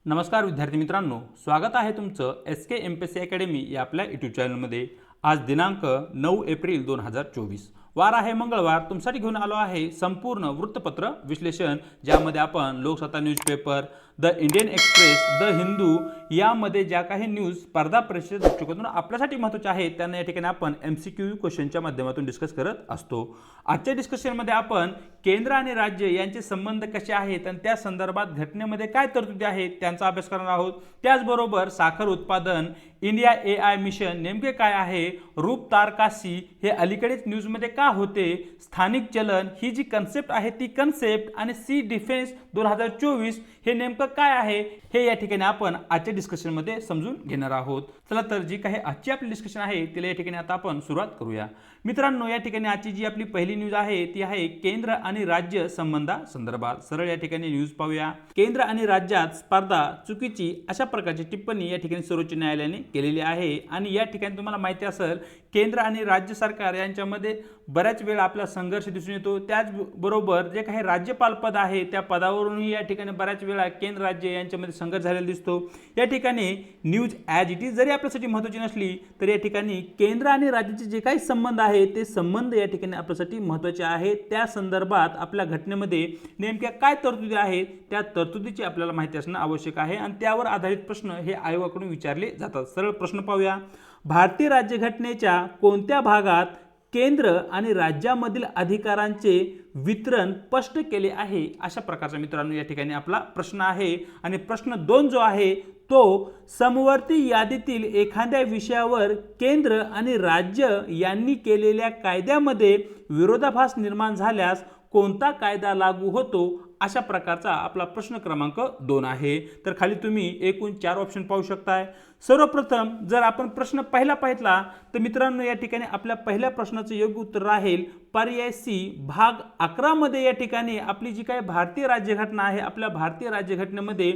नमस्कार विद्यार्थी मित्रांनो, स्वागत आहे तुमचं SK MPSC अकॅडमी या आपल्या यूट्यूब चॅनलमध्ये। आज दिनांक 9 एप्रिल 2024, वार आहे मंगळवार। तुमच्यासाठी घेऊन आलो आहे संपूर्ण वृत्तपत्र विश्लेषण, ज्यामध्ये आपण Loksatta newspaper, the Indian express, the Hindu यामध्ये ज्या काही न्यूज स्पर्धा परीक्षेच्या दृष्टिकोनातून आपल्यासाठी महत्त्वाच्या आहेत त्यांना या ठिकाणी आपण MCQ क्वेश्चनच्या माध्यमातून डिस्कस करत असतो। आजच्या डिस्कशनमध्ये आपण केंद्र आणि राज्य यांचे संबंध कसे आहेत आणि त्या संदर्भात घटनेमध्ये काय तरतुदी आहेत त्यांचा अभ्यास करणार आहोत। त्याचबरोबर साखर उत्पादन इंडिया AI मिशन नेमके काय आहे, रूप तारकासी हे अलीकडेच न्यूजमध्ये का होते, स्थानिक चलन ही जी कन्सेप्ट आहे ती कन्सेप्ट आणि सी डिफेन्स 2024 हे नेमकं काय आहे हे या ठिकाणी आपण आजच्या डिस्कशनमध्ये समजून घेणार आहोत। चला तर जी काही आजची आपली डिस्कशन आहे तिला या ठिकाणी आता आपण सुरुवात करूया। मित्रांनो, या ठिकाणी आजची जी आपली पहिली न्यूज आहे ती आहे केंद्र आणि राज्य संबंधासंदर्भात। सरळ या ठिकाणी न्यूज पाहूया। केंद्र आणि राज्यात स्पर्धा चुकीची अशा प्रकारची टिप्पणी या ठिकाणी सर्वोच्च न्यायालयाने केलेली आहे। आणि या ठिकाणी तुम्हाला माहिती असेल केंद्र आणि राज्य सरकार यांच्यामध्ये बऱ्याच वेळा आपला संघर्ष दिसून येतो। त्याचबरोबर जे काही राज्यपाल पद आहे त्या पदावरूनही या ठिकाणी बऱ्याच वेळा केंद्र राज्य यांच्यामध्ये संघर्ष झालेला दिसतो। या ठिकाणी न्यूज ॲज इट इज जरी आपल्यासाठी महत्त्वाची नसली तरी या ठिकाणी केंद्र आणि राज्याचे जे काही संबंध आहेत ते संबंध या ठिकाणी आपल्यासाठी महत्त्वाचे आहेत। त्या संदर्भात आपल्या घटनेमध्ये नेमक्या काय तरतुदी आहेत त्या तरतुदीची आपल्याला माहिती असणं आवश्यक आहे आणि त्यावर आधारित प्रश्न हे आयोगाकडून विचारले जातात। सरळ प्रश्न पाहूया। भारतीय राज्यघटनेच्या कोणत्या भागात केंद्र आणि राज्यामधील अधिकारांचे वितरण स्पष्ट केले आहे, अशा प्रकारचा मित्रांनो या ठिकाणी आपला प्रश्न आहे। आणि प्रश्न 2 जो आहे तो समवर्ती यादीतील एखाद्या विषयावर केंद्र आणि राज्य यांनी केलेल्या कायद्यामध्ये विरोधाभास निर्माण झाल्यास कोणता कायदा लागू होतो, अशा प्रकारचा आपला प्रश्न क्रमांक 2 आहे। तर खाली तुम्ही एकूण 4 ऑप्शन पाहू शकताय। सर्वप्रथम जर आपण प्रश्न पहिला पाहितला तर मित्रांनो या ठिकाणी आपल्या पहिल्या प्रश्नाचं योग्य उत्तर राहील पर्याय सी, भाग 11 मध्ये या ठिकाणी आपली जी काही भारतीय राज्यघटना आहे, आपल्या भारतीय राज्यघटनेमध्ये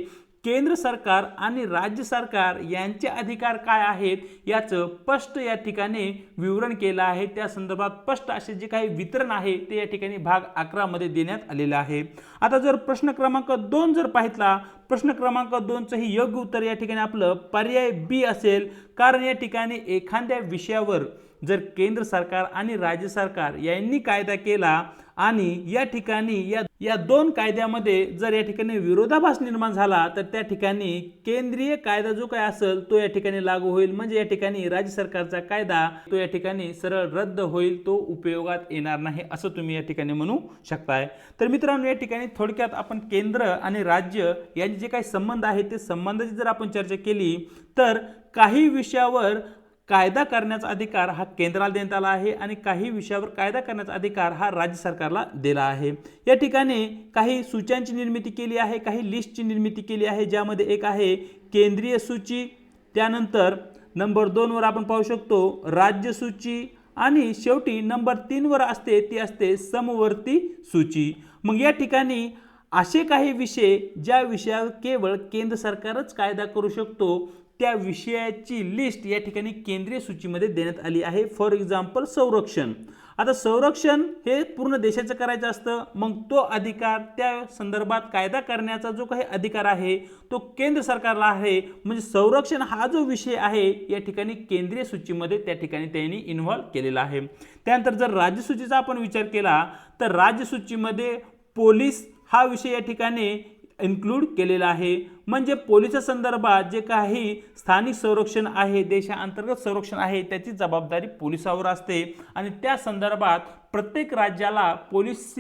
केंद्र सरकार आणि राज्य सरकार यांचे अधिकार काय आहेत याचं स्पष्ट या ठिकाणी विवरण केलं आहे। त्या संदर्भात स्पष्ट असे जे काही वितरण आहे ते या ठिकाणी भाग 11 मध्ये देण्यात आलेलं आहे। आता जर प्रश्न क्रमांक 2 जर पाहितला, प्रश्न क्रमांक 2 चं ही योग्य उत्तर या ठिकाणी आपलं पर्याय बी असेल। कारण या ठिकाणी एखाद्या विषयावर जर केंद्र सरकार आणि राज्य सरकार यांनी कायदा केला आणि या ठिकाणी या 2 कायद्यामध्ये जर या ठिकाणी विरोधाभास निर्माण झाला तर त्या ठिकाणी केंद्रीय कायदा जो काय असेल तो या ठिकाणी लागू होईल। म्हणजे या ठिकाणी राज्य सरकारचा कायदा तो या ठिकाणी सरळ रद्द होईल, तो उपयोगात येणार नाही असं तुम्ही या ठिकाणी म्हणू शकताय। तर मित्रांनो या ठिकाणी थोडक्यात आपण केंद्र आणि राज्य यांचे जे काही संबंध आहेत ते संबंधाची जर आपण चर्चा केली तर काही विषयावर कायदा करण्याचा अधिकार हा केंद्राला देण्यात आला आहे आणि काही विषयावर कायदा करण्याचा अधिकार हा राज्य सरकारला दिला आहे। या ठिकाणी काही सूच्यांची निर्मिती केली आहे, काही लिस्टची निर्मिती केली आहे, ज्यामध्ये एक आहे केंद्रीय सूची, त्यानंतर नंबर 2 वर आपण पाहू शकतो राज्य सूची आणि शेवटी नंबर 3 वर असते ती असते समवर्ती सूची। मग या ठिकाणी असे काही विषय ज्या विषयावर केवळ केंद्र सरकारच कायदा करू शकतो त्या विषयाची लिस्ट या ठिकाणी केंद्रीय सूचीमध्ये देण्यात आली आहे। फॉर एक्झाम्पल संरक्षण। आता संरक्षण हे पूर्ण देशाचं करायचं असतं, मग तो अधिकार त्या संदर्भात कायदा करण्याचा जो काही अधिकार आहे तो केंद्र सरकारला आहे। म्हणजे संरक्षण हा जो विषय आहे या ठिकाणी केंद्रीय सूचीमध्ये त्या ठिकाणी त्यांनी इन्व्हॉल्व केलेला आहे। त्यानंतर जर राज्य सूचीचा आपण विचार केला तर राज्य सूचीमध्ये पोलीस हा विषय या ठिकाणी इन्क्लूड केलेला आहे। म्हणजे पोलिसा संदर्भात जे काही स्थानिक संरक्षण आहे, देशांतर्गत संरक्षण आहे, त्याची जबाबदारी पोलिसावर असते आणि त्या संदर्भात प्रत्येक राज्याला पोलीस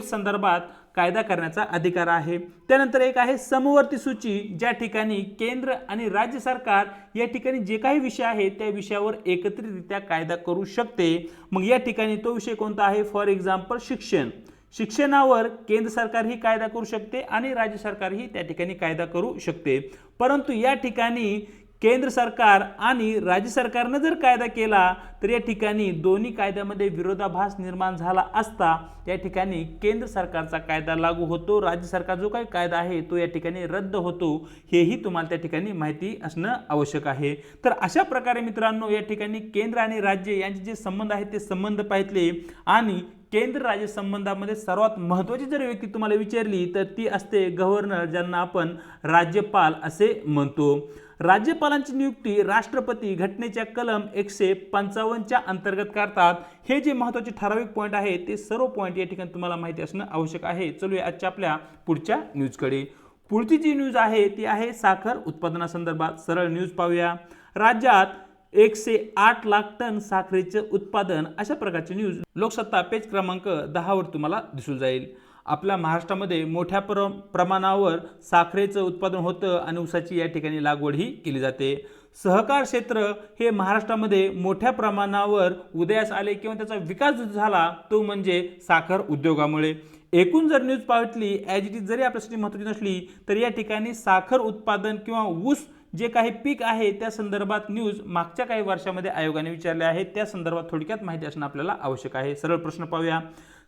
संदर्भात कायदा करण्याचा अधिकार आहे। त्यानंतर एक आहे समवर्ती सूची, ज्या ठिकाणी केंद्र आणि राज्य सरकार या ठिकाणी जे काही विषय आहे त्या विषयावर एकत्रितरित्या कायदा करू शकते। मग या ठिकाणी तो विषय कोणता आहे, फॉर एक्झाम्पल शिक्षण। शिक्षणावर केंद्र सरकार ही कायदा करू शकते आणि राज्य सरकार ही त्या ठिकाणी कायदा करू शकते। परंतु या ठिकाणी केंद्र सरकार आणि राज्य सरकारने जर कायदा केला तर या ठिकाणी दोन्ही कायद्यामध्ये विरोधाभास निर्माण झाला असता या ठिकाणी केंद्र सरकारचा कायदा लागू होतो, राज्य सरकार जो काही कायदा आहे तो या ठिकाणी रद्द होतो, हेही तुम्हाला त्या ठिकाणी माहिती असणं आवश्यक आहे। तर अशा प्रकारे मित्रांनो या ठिकाणी केंद्र आणि राज्य यांचे जे संबंध आहेत ते संबंध पाहितले आणि केंद्र राज्य संबंधामध्ये सर्वात महत्त्वाची जर व्यक्ती तुम्हाला विचारली तर ती असते गव्हर्नर, ज्यांना आपण राज्यपाल असे म्हणतो। राज्यपालांची नियुक्ती राष्ट्रपती घटनेच्या कलम 155 च्या अंतर्गत करतात। हे जे महत्त्वाचे ठराविक पॉइंट आहे ते सर्व पॉइंट या ठिकाणी तुम्हाला माहिती असणं आवश्यक आहे। चलूया आजच्या आपल्या पुढच्या न्यूजकडे। पुढची जी न्यूज आहे ती आहे साखर उत्पादनासंदर्भात। सरळ न्यूज पाहूया। राज्यात 108 लाख टन साखरेचे उत्पादन, अशा प्रकारची न्यूज लोकसत्ता पेज क्रमांक 10 वर तुम्हाला दिसून जाईल। आपल्या महाराष्ट्रामध्ये मोठ्या प्रमाणावर साखरेचं उत्पादन होतं आणि ऊसाची या ठिकाणी लागवड ही केली जाते। सहकार क्षेत्र हे महाराष्ट्रामध्ये मोठ्या प्रमाणावर उदयास आले किंवा त्याचा विकास झाला तो म्हणजे साखर उद्योगामुळे। एकूण जर न्यूज पाहिली ॲज इट इज जरी आपल्यासाठी महत्त्वाची नसली तर या ठिकाणी साखर उत्पादन किंवा ऊस जे काही पीक आहे त्या संदर्भात न्यूज मागच्या काही वर्षामध्ये आयोगाने विचारले आहे, त्या संदर्भात थोडक्यात माहिती असणं आपल्याला आवश्यक आहे। सरळ प्रश्न पाहूया।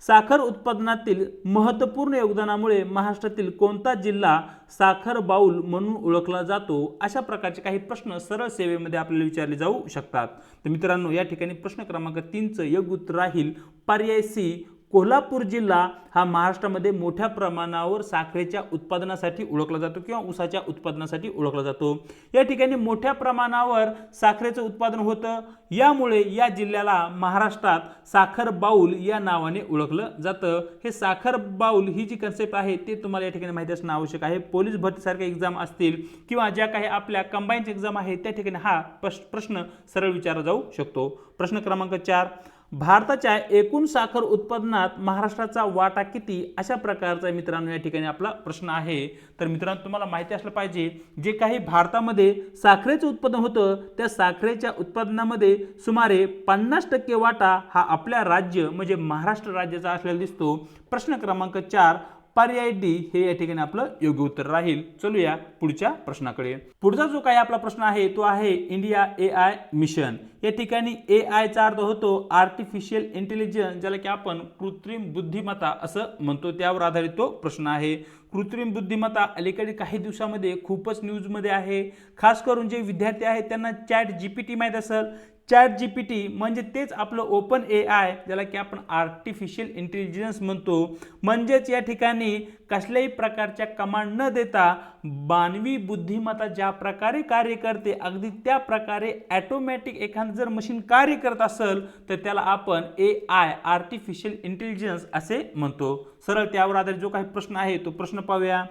साखर उत्पादनातील महत्त्वपूर्ण योगदानामुळे महाराष्ट्रातील कोणता जिल्हा साखर बाऊल म्हणून ओळखला जातो, अशा प्रकारचे काही प्रश्न सरळ सेवेमध्ये आपल्याला विचारले जाऊ शकतात। तर मित्रांनो या ठिकाणी प्रश्न क्रमांक 3 चं योग्य उत्तर राहील पर्याय सी, कोल्हापूर जिल्हा हा महाराष्ट्रामध्ये मोठ्या प्रमाणावर साखरेच्या उत्पादनासाठी ओळखला जातो किंवा ऊसाच्या उत्पादनासाठी ओळखला जातो। या ठिकाणी मोठ्या प्रमाणावर साखरेचं उत्पादन होतं, यामुळे या जिल्ह्याला महाराष्ट्रात साखर बाऊल या नावाने ओळखलं जातं। हे साखर बाऊल ही जी कन्सेप्ट आहे ते तुम्हाला या ठिकाणी माहिती असणं आवश्यक आहे। पोलीस भरतीसारख्या एक्झाम असतील किंवा ज्या काही आपल्या कंबाईन्ड एक्झाम आहे त्या ठिकाणी हा प्रश्न सरळ विचारला जाऊ शकतो। प्रश्न क्रमांक 4, भारताच्या एकूण साखर उत्पादनात महाराष्ट्राचा वाटा किती, अशा प्रकारचा मित्रांनो या ठिकाणी आपला प्रश्न आहे। तर मित्रांनो तुम्हाला माहिती असलं पाहिजे जे काही भारतामध्ये साखरेचं उत्पादन होतं त्या साखरेच्या उत्पादनामध्ये सुमारे 50% वाटा हा आपल्या राज्य म्हणजे महाराष्ट्र राज्याचा असलेला दिसतो। प्रश्न क्रमांक 4 पर्याय डी हे या ठिकाणी आपलं योग्य उत्तर राहील। चलूया पुढच्या प्रश्नाकडे। पुढचा जो काही आपला प्रश्न आहे तो आहे इंडिया AI मिशन। या ठिकाणी AI चा अर्थ होतो आर्टिफिशियल इंटेलिजन्स, ज्याला की आपण कृत्रिम बुद्धिमत्ता असं म्हणतो, त्यावर आधारित तो प्रश्न आहे। कृत्रिम बुद्धिमत्ता अलीकडे काही दिवसामध्ये खूपच न्यूजमध्ये आहे। खास करून जे विद्यार्थी आहेत त्यांना ChatGPT माहित असेल। ChatGPT म्हणजे तेच आपलं ओपन AI, ज्याला की आपण आर्टिफिशियल इंटेलिजन्स म्हणतो। म्हणजेच या ठिकाणी कसल्याही प्रकारच्या कमांड न देता मानवी बुद्धिमत्ता ज्या प्रकारे कार्य करते अगदी त्या प्रकारे ऑटोमॅटिक एखादं जर मशीन कार्य करत असेल तर त्याला आपण AI आर्टिफिशियल इंटेलिजन्स असे म्हणतो। सरळ त्यावर आधारित जो काही प्रश्न आहे तो प्रश्न पाहूया।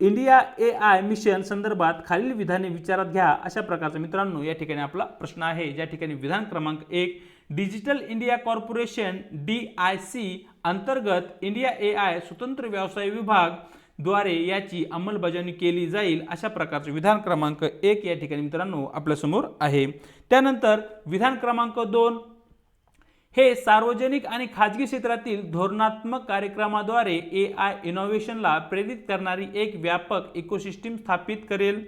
इंडिया AI मिशन संदर्भात खालील विधाने विचारात घ्या, अशा प्रकारचा मित्रांनो या ठिकाणी आपला प्रश्न आहे। ज्या ठिकाणी विधान क्रमांक 1, डिजिटल इंडिया कॉर्पोरेशन DIC अंतर्गत इंडिया AI स्वतंत्र व्यवसाय विभाग द्वारे याची अंमलबजावणी केली जाईल, अशा प्रकारचे विधान क्रमांक 1 या ठिकाणी मित्रांनो आपल्या समोर आहे। त्यानंतर विधान क्रमांक 2, हे सार्वजनिक आणि खाजगी क्षेत्रातील धोरणात्मक कार्यक्रमाद्वारे AI इनोव्हेशनला प्रेरित करणारी एक व्यापक इकोसिस्टीम स्थापित करेल।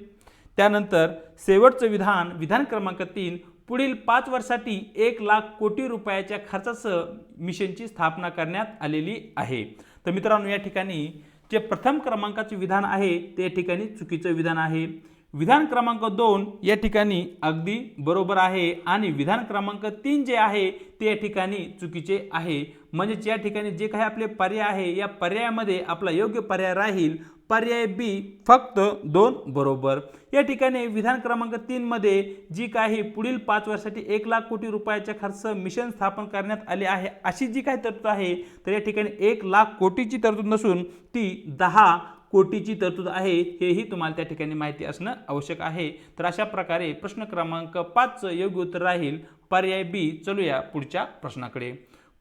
त्यानंतर शेवटचं विधान, विधान क्रमांक 3, पुढील 5 वर्षांसाठी 1 लाख कोटी रुपयाच्या खर्चासह मिशनची स्थापना करण्यात आलेली आहे। तर मित्रांनो या ठिकाणी जे प्रथम क्रमांकाचे विधान आहे ते या ठिकाणी चुकीचं विधान आहे। विधान क्रमांक 2 या ठिकाणी अगदी बरोबर आहे आणि विधान क्रमांक 3 जे आहे ते या ठिकाणी चुकीचे आहे। म्हणजे या ठिकाणी जे काही आपले पर्याय आहे या पर्यायामध्ये आपला योग्य पर्याय राहील पर्याय बी, फक्त 2 बरोबर। या ठिकाणी विधान क्रमांक 3 मध्ये जी काही पुढील 5 वर्षांसाठी 1 लाख कोटी रुपयाच्या खर्च मिशन स्थापन करण्यात आले आहे अशी जी काही तरतूद आहे तर या ठिकाणी 1 लाख कोटीची तरतूद नसून ती 10 कोटीची तरतूद आहे, हेही तुम्हाला त्या ठिकाणी माहिती असणं आवश्यक आहे। तर अशा प्रकारे प्रश्न क्रमांक 5 चं योग्य उत्तर राहील पर्याय बी। चलूया पुढच्या प्रश्नाकडे।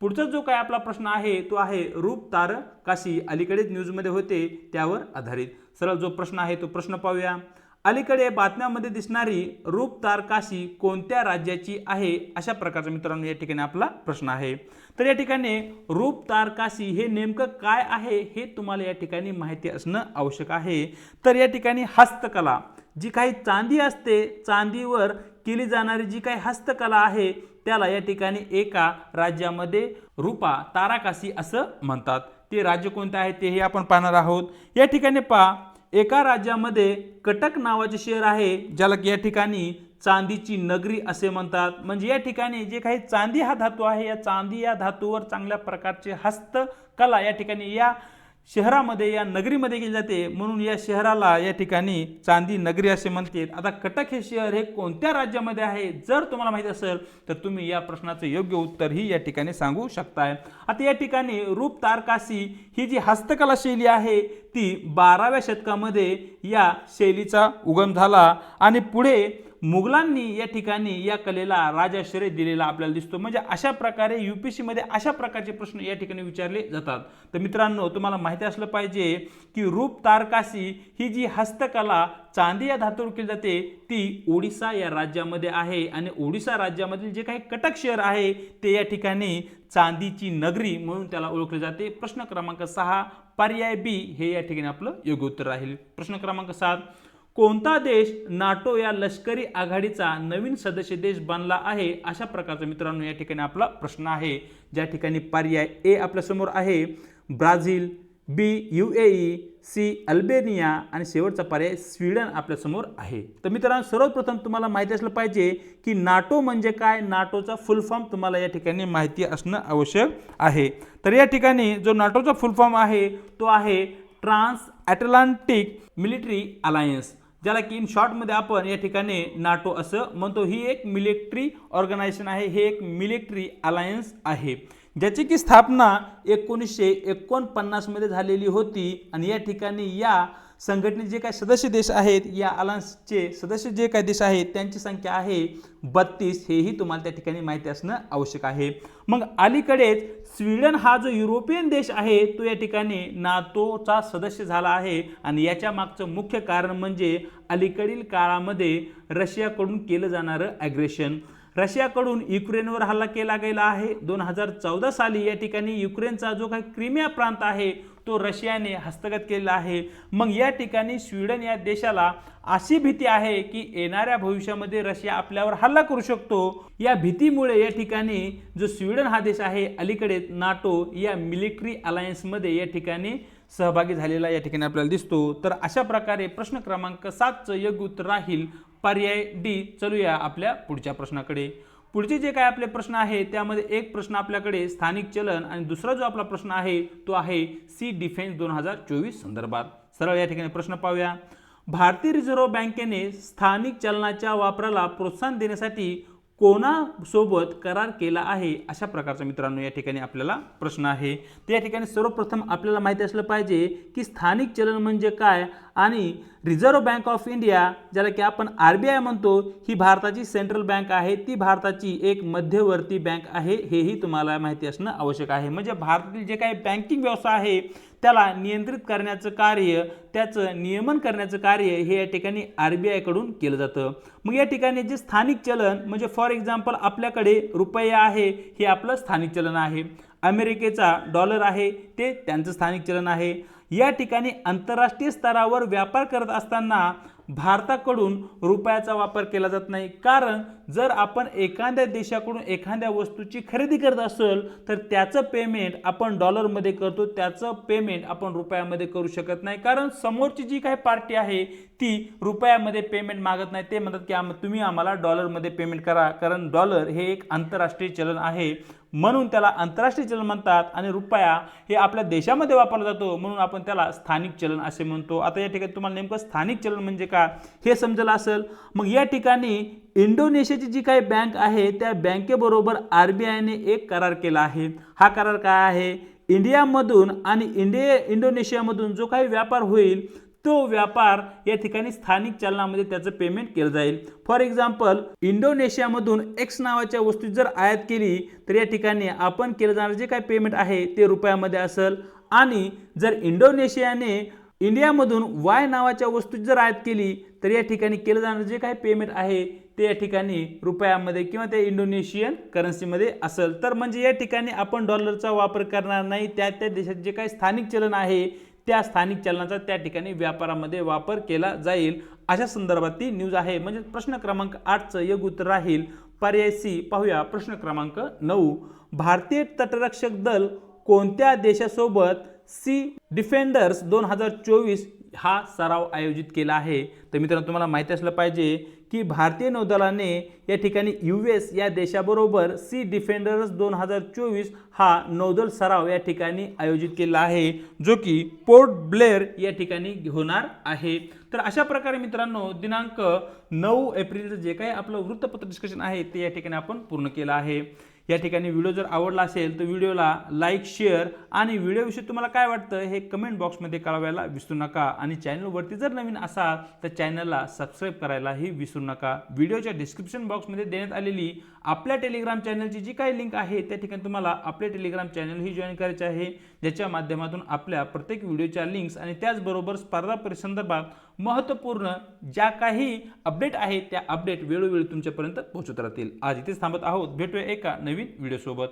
पुढचा जो काय आपला प्रश्न आहे तो आहे रूप तारकाशी, अलीकडेच न्यूजमध्ये होते त्यावर आधारित। सरळ जो प्रश्न आहे तो प्रश्न पाहूया। अलीकडे बातम्यांमध्ये दिसणारी रूप तारकाशी कोणत्या राज्याची आहे, अशा प्रकारचा मित्रांनो या ठिकाणी आपला प्रश्न आहे। तर या ठिकाणी रूप तारकाशी हे नेमकं काय आहे हे तुम्हाला या ठिकाणी माहिती असणं आवश्यक आहे। तर या ठिकाणी हस्तकला जी काही चांदी असते, चांदीवर केली जाणारी जी काही हस्तकला आहे त्याला या ठिकाणी एका राज्यामध्ये रूपा ताराकासी असं म्हणतात. ते राज्य कोणते आहे तेही आपण पाहणार आहोत. या ठिकाणी पहा, एका राज्यामध्ये कटक नावाचे शहर आहे, ज्याला या ठिकाणी चांदीची नगरी असे म्हणतात. म्हणजे या ठिकाणी जे काही चांदी हा धातू आहे, या चांदी या धातूवर चांगल्या प्रकारचे हस्तकला या ठिकाणी या शहरामध्ये, या नगरीमध्ये केली जाते, म्हणून या शहराला या ठिकाणी चांदी नगरी असे म्हणतात. आता कटक हे शहर हे कोणत्या राज्यामध्ये आहे जर तुम्हाला माहिती असेल तर तुम्ही या प्रश्नाचं योग्य उत्तर ही या ठिकाणी सांगू शकताय. आता या ठिकाणी रूप तारकासी ही जी हस्तकला शैली आहे ती 12व्या शतकामध्ये या शैलीचा उगम झाला आणि पुढे मुघलांनी या ठिकाणी या कलेला राजाश्रय दिलेला आपल्याला दिसतो. म्हणजे अशा प्रकारे UPSC मध्ये अशा प्रकारचे प्रश्न या ठिकाणी विचारले जातात. तर मित्रांनो, तुम्हाला माहिती असलं पाहिजे की रूप तारकासी ही जी हस्तकला चांदी या धातूवर केली जाते ती ओडिसा या राज्यामध्ये आहे आणि ओडिसा राज्यामधील जे काही कटक शहर आहे ते या ठिकाणी चांदीची नगरी म्हणून त्याला ओळखले जाते. प्रश्न क्रमांक 6 पर्याय B हे या ठिकाणी आपलं योग्य उत्तर राहील. प्रश्न क्रमांक 7, कोणता देश नाटो या लष्करी आघाडीचा नवीन सदस्य देश बनला आहे? अशा प्रकारचा मित्रांनो या ठिकाणी आपला प्रश्न आहे, ज्या ठिकाणी पर्याय A आपल्या समोर आहे Brazil, B UAE, C Albania आणि शेवटचा पर्याय स्वीडन आपल्या समोर आहे. तर मित्रांनो, सर्वप्रथम तुम्हाला माहिती असलं पाहिजे की नाटो म्हणजे काय, नाटोचा फुल फॉर्म तुम्हाला या ठिकाणी माहिती असणं आवश्यक आहे. तर या ठिकाणी जो नाटोचा फुल फॉर्म आहे तो आहे ट्रान्स अटलांटिक मिलिटरी अलायन्स, ज्याला की इन शॉर्टमध्ये आपण या ठिकाणी नाटो असं म्हणतो. ही एक मिलिटरी ऑर्गनायझेशन आहे, हे एक मिलिटरी अलायन्स आहे, ज्याची की स्थापना 1949 मध्ये झालेली होती. आणि या ठिकाणी या संघटनेचे जे काही सदस्य देश आहेत, या अलायन्सचे सदस्य जे काही देश आहेत त्यांची संख्या आहे 32. हेही तुम्हाला त्या ठिकाणी माहिती असणं आवश्यक आहे. मग अलीकडेच स्वीडन हा जो युरोपियन देश आहे तो या ठिकाणी नाटोचा सदस्य झाला आहे आणि याच्या मागचं मुख्य कारण म्हणजे अलीकडील काळामध्ये रशियाकडून केलं जाणारं ॲग्रेशन. रशियाकडून युक्रेनवर हल्ला केला गेला आहे. 2014 साली या ठिकाणी युक्रेनचा जो काही क्रिमिया प्रांत आहे तो रशियाने हस्तगत केलेला आहे. मग या ठिकाणी स्वीडन या देशाला अशी भीती आहे की येणाऱ्या भविष्यामध्ये रशिया आपल्यावर हल्ला करू शकतो. या भीतीमुळे या ठिकाणी जो स्वीडन हा देश आहे अलीकडे नाटो या मिलिटरी अलायन्समध्ये या ठिकाणी सहभागी झालेला या ठिकाणी आपल्याला दिसतो. तर अशा प्रकारे प्रश्न क्रमांक 7चं योग्य उत्तर राहील पर्याय D. चलूया आपल्या पुढच्या प्रश्नाकडे. पुढचे जे काय आपले प्रश्न आहे त्यामध्ये एक प्रश्न आपल्याकडे स्थानिक चलन आणि दुसरा जो आपला प्रश्न आहे तो आहे सी डिफेन्स 2024 संदर्भात. सरळ या ठिकाणी प्रश्न पाहूया. भारतीय रिझर्व्ह बँकेने स्थानिक चलनाच्या वापराला प्रोत्साहन देण्यासाठी कोणासोबत करार केला आहे? अशा प्रकारचा मित्रांनो या ठिकाणी आपल्याला प्रश्न आहे. तर या ठिकाणी सर्वप्रथम आपल्याला माहिती असलं पाहिजे की स्थानिक चलन म्हणजे काय आणि रिझर्व्ह बँक ऑफ इंडिया, ज्याला की आपण RBI म्हणतो, ही भारताची सेंट्रल बँक आहे, ती भारताची एक मध्यवर्ती बँक आहे, हेही तुम्हाला माहिती असणं आवश्यक आहे. म्हणजे भारतातील जे काही बँकिंग व्यवस्था आहे त्याला नियंत्रित करण्याचं कार्य, त्याचं नियमन करण्याचं कार्य हे या ठिकाणी RBI कडून केलं जातं. मग या ठिकाणी जे स्थानिक चलन म्हणजे फॉर एक्झाम्पल आपल्याकडे रुपया आहे, हे आपलं स्थानिक चलन आहे. अमेरिकेचा डॉलर आहे ते त्यांचं स्थानिक चलन आहे. या ठिकाणी आंतरराष्ट्रीय स्तरावर व्यापार करत असताना भारताकडून रुपयाचा वापर केला जात नाही, कारण जर आपण एखाद्या देशाकडून एखाद्या वस्तूची खरेदी करत असेल तर त्याचं पेमेंट आपण डॉलरमध्ये करतो, त्याचं पेमेंट आपण रुपयामध्ये करू शकत नाही, कारण समोरची जी काही पार्टी आहे ती रुपयामध्ये पेमेंट मागत नाही. ते म्हणतात की तुम्ही आम्हाला डॉलरमध्ये पेमेंट करा, कारण डॉलर हे एक आंतरराष्ट्रीय चलन आहे, म्हणून त्याला आंतरराष्ट्रीय चलन म्हणतात. आणि रुपया हे आपल्या देशामध्ये वापरला जातो म्हणून आपण त्याला स्थानिक चलन असे म्हणतो. आता या ठिकाणी तुम्हाला नेमकं स्थानिक चलन म्हणजे काय हे समजलं असेल. मग या ठिकाणी इंडोनेशियाची जी काही बँक आहे त्या बँकेबरोबर RBI ने एक करार केला आहे. हा करार काय आहे? इंडियामधून आणि इंडोनेशियामधून जो काही व्यापार होईल तो व्यापार या ठिकाणी स्थानिक चलनामध्ये त्याचं पेमेंट केलं जाईल. फॉर एक्झाम्पल इंडोनेशियामधून X नावाच्या वस्तू जर आयात केली तर या ठिकाणी आपण केलं जाणारे जे काही पेमेंट आहे ते रुपयामध्ये असेल, आणि जर इंडोनेशियाने इंडियामधून Y नावाच्या वस्तू जर आयात केली तर या ठिकाणी केलं जाणारे जे काही पेमेंट आहे ते या ठिकाणी रुपयामध्ये किंवा त्या इंडोनेशियन करन्सीमध्ये असेल. तर म्हणजे या ठिकाणी आपण डॉलरचा वापर करणार नाही, त्या देशात जे काही स्थानिक चलन आहे त्या स्थानिक चलनाचा त्या ठिकाणी व्यापारामध्ये वापर केला जाईल अशा संदर्भातली न्यूज आहे। म्हणजे प्रश्न क्रमांक 8चं योग्य उत्तर राहील पर्याय सी। पाहूया प्रश्न क्रमांक 9, भारतीय तटरक्षक दल कोणत्या देशासोबत सी डिफेंडर्स 2024 हा सराव आयोजित केला आहे? तर मित्रांनो तुम्हाला माहिती असलं पाहिजे की भारतीय नौदलाने या ठिकाणी US या देशाबरोबर सी डिफेंडर्स 2024 हा नौदल सराव या ठिकाणी आयोजित केला आहे, जो की पोर्ट ब्लेअर या ठिकाणी होणार आहे। तर अशा प्रकारे मित्रांनो दिनांक 9 एप्रिलचं जे काही आपलं वृत्तपत्र डिस्कशन आहे ते या ठिकाणी आपण पूर्ण केलं आहे। या ठिकाणी व्हिडिओ जर आवडला असेल तर व्हिडिओला लाईक, शेअर आणि व्हिडिओविषयी तुम्हाला काय वाटतं हे कमेंट बॉक्समध्ये कळवायला विसरू नका आणि चॅनलवरती जर नवीन असाल तर चॅनलला सबस्क्राईब करायलाही विसरू नका। व्हिडिओच्या डिस्क्रिप्शन बॉक्समध्ये देण्यात आलेली आपल्या टेलिग्राम चॅनलची जी काही लिंक आहे त्या ठिकाणी तुम्हाला आपले टेलिग्राम चॅनलही जॉईन करायचे आहे, ज्याच्या माध्यमातून आपल्या प्रत्येक व्हिडिओच्या लिंक्स आणि त्याचबरोबर स्पर्धा परीक्षेसंदर्भात महत्त्वपूर्ण ज्या काही अपडेट आहेत त्या अपडेट वेळोवेळी तुमच्यापर्यंत पोहोचत राहतील। आज इथेच थांबत आहोत, भेटूया एका नवीन व्हिडिओ सोबत।